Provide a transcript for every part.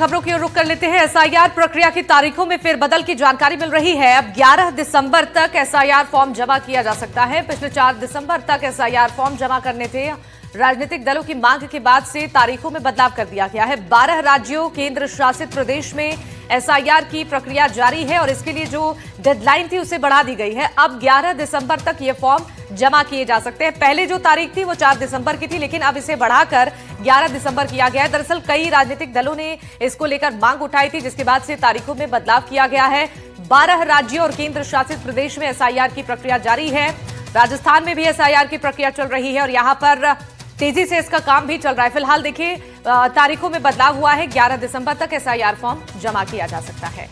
खबरों की ओर रुख कर लेते हैं। एसआईआर प्रक्रिया की तारीखों में फेरबदल की जानकारी मिल रही है। अब 11 दिसंबर तक एसआईआर फॉर्म जमा किया जा सकता है। पिछले 4 दिसंबर तक एसआईआर फॉर्म जमा करने थे। राजनीतिक दलों की मांग के बाद से तारीखों में बदलाव कर दिया गया है। 12 राज्यों केंद्र शासित प्रदेश में एसआईआर की प्रक्रिया जारी है और इसके लिए जो डेडलाइन थी उसे बढ़ा दी गई है। अब 11 दिसंबर तक ये फॉर्म जमा किए जा सकते हैं। पहले जो तारीख थी वो 4 दिसंबर की थी, लेकिन अब इसे बढ़ाकर 11 दिसंबर किया गया है। दरअसल कई राजनीतिक दलों ने इसको लेकर मांग उठाई थी, जिसके बाद से तारीखों में बदलाव किया गया है। 12 राज्यों और केंद्र शासित प्रदेश में एसआईआर की प्रक्रिया जारी है। राजस्थान में भी एसआईआर की प्रक्रिया चल रही है और यहां पर तेजी से इसका काम भी चल रहा है। फिलहाल देखिए तारीखों में बदलाव हुआ है। 11 दिसंबर तक एसआईआर फॉर्म जमा किया जा सकता है।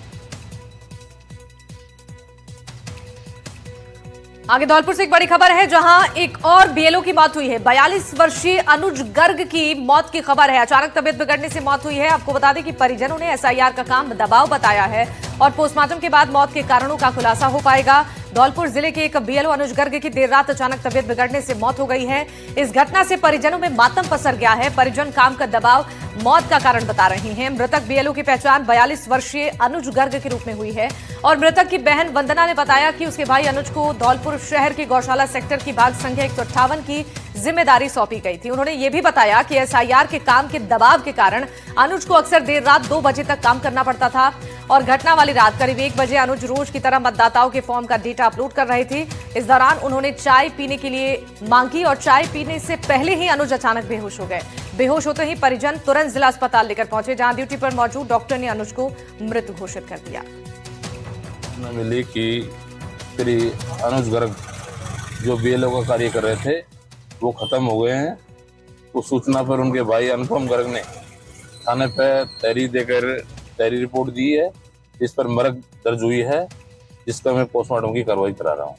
आगे धौलपुर से एक बड़ी खबर है, जहां एक और बीएलओ की मौत हुई है। 42 वर्षीय अनुज गर्ग की मौत की खबर है। अचानक तबीयत बिगड़ने से मौत हुई है। आपको बता दें कि परिजनों ने एसआईआर का काम दबाव बताया है और पोस्टमार्टम के बाद मौत के कारणों का खुलासा हो पाएगा। धौलपुर जिले के एक बीएलओ अनुज गर्ग की देर रात अचानक तबीयत बिगड़ने से मौत हो गई है। इस घटना से परिजनों में मातम पसर गया है। परिजन काम का दबाव मौत का कारण बता रहे हैं। मृतक बीएलओ की पहचान 42 वर्षीय अनुज गर्ग के रूप में हुई है और मृतक की बहन वंदना ने बताया कि उसके भाई अनुज को धौलपुर शहर की गौशाला सेक्टर की भाग संख्या 158 की जिम्मेदारी सौंपी गई थी। उन्होंने ये भी बताया कि एसआईआर के काम के दबाव के कारण अनुज को अक्सर देर रात 2 बजे तक काम करना पड़ता था और घटना वाली रात करीब 1 बजे अनुज रोज की तरह मतदाताओं के फॉर्म का डेटा अपलोड कर रहे थे। इस दौरान उन्होंने चाय पीने के लिए मांगी और चाय पीने से पहले ही अनुज अचानक बेहोश हो गए। बेहोश होते ही परिजन तुरंत जिला अस्पताल लेकर पहुंचे, जहां ड्यूटी पर मौजूद डॉक्टर ने अनुज को मृत घोषित कर दिया। मिली कि श्री अनुज गर्ग जो बीएलओ का कार्य कर रहे थे वो खत्म हो गए हैं। उस सूचना पर उनके भाई अनुपम गर्ग ने थाने पर तहरीर रिपोर्ट दी है, जिस पर मृत दर्ज हुई है, जिसका मैं पोस्टमार्टम की कार्रवाई करा रहा हूँ।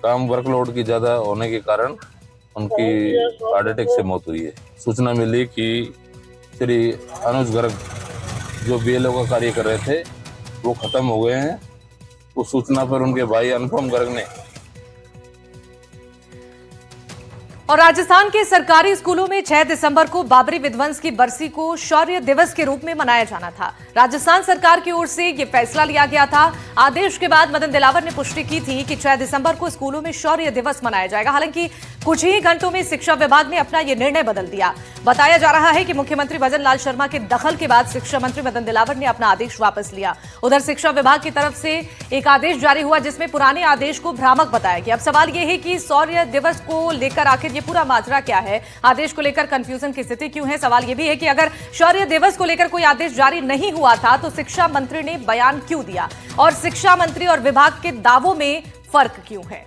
काम वर्कलोड की ज़्यादा होने के कारण उनकी हार्ट अटैक से मौत हुई है। सूचना मिली कि श्री अनुज गर्ग जो बीएलओ का कार्य कर रहे थे वो खत्म हो गए हैं। उस सूचना पर उनके भाई अनुपम गर्ग ने और राजस्थान के सरकारी स्कूलों में 6 दिसंबर को बाबरी विध्वंस की बरसी को शौर्य दिवस के रूप में मनाया जाना था। राजस्थान सरकार की ओर से यह फैसला लिया गया था। आदेश के बाद मदन दिलावर ने पुष्टि की थी कि 6 दिसंबर को स्कूलों में शौर्य दिवस मनाया जाएगा। हालांकि कुछ ही घंटों में शिक्षा विभाग ने अपना यह निर्णय बदल दिया। बताया जा रहा है कि मुख्यमंत्री भजन लाल शर्मा के दखल के बाद शिक्षा मंत्री मदन दिलावर ने अपना आदेश वापस लिया। उधर शिक्षा विभाग की तरफ से एक आदेश जारी हुआ, जिसमें पुराने आदेश को भ्रामक बताया गया। अब सवाल यह है कि शौर्य दिवस को लेकर आखिर ये पूरा माजरा क्या है, आदेश को लेकर कंफ्यूजन की स्थिति क्यों है। सवाल यह भी है कि अगर शौर्य दिवस को लेकर कोई आदेश जारी नहीं हुआ था तो शिक्षा मंत्री ने बयान क्यों दिया और शिक्षा मंत्री और विभाग के दावों में फर्क क्यों है।